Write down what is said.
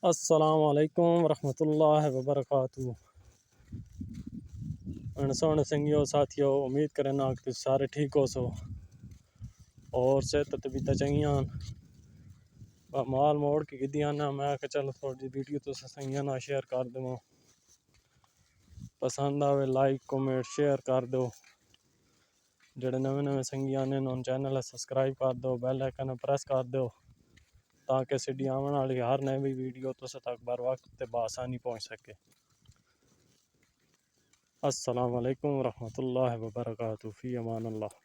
अस्सलाम वालेकुम रहमतुल्लाहि व बरकातुहू। सोने संगियो साथियों, उम्मीद करना कि तुम सारे ठीक हो सो और सेहत तबीयत चंगियां। माल मोड़ के गिद्दियां ना मैं कि चलो थोड़ी वीडियो तो संगियां ना शेयर कर दो। पसंद आवे लाइक कमेंट शेयर कर दो। जेडे नवे नवे संगियां ने उन चैनल सब्सक्राइब कर दो, बेल आइकन प्रेस कर दो ताकि सीडी आने वाली हर नई वीडियो तुस तक बर वक्त ते बआसानी पहुंच सके। अस्सलाम वालेकुम रहमतुल्लाहि व बरकातुहू। फी अमान अल्लाह।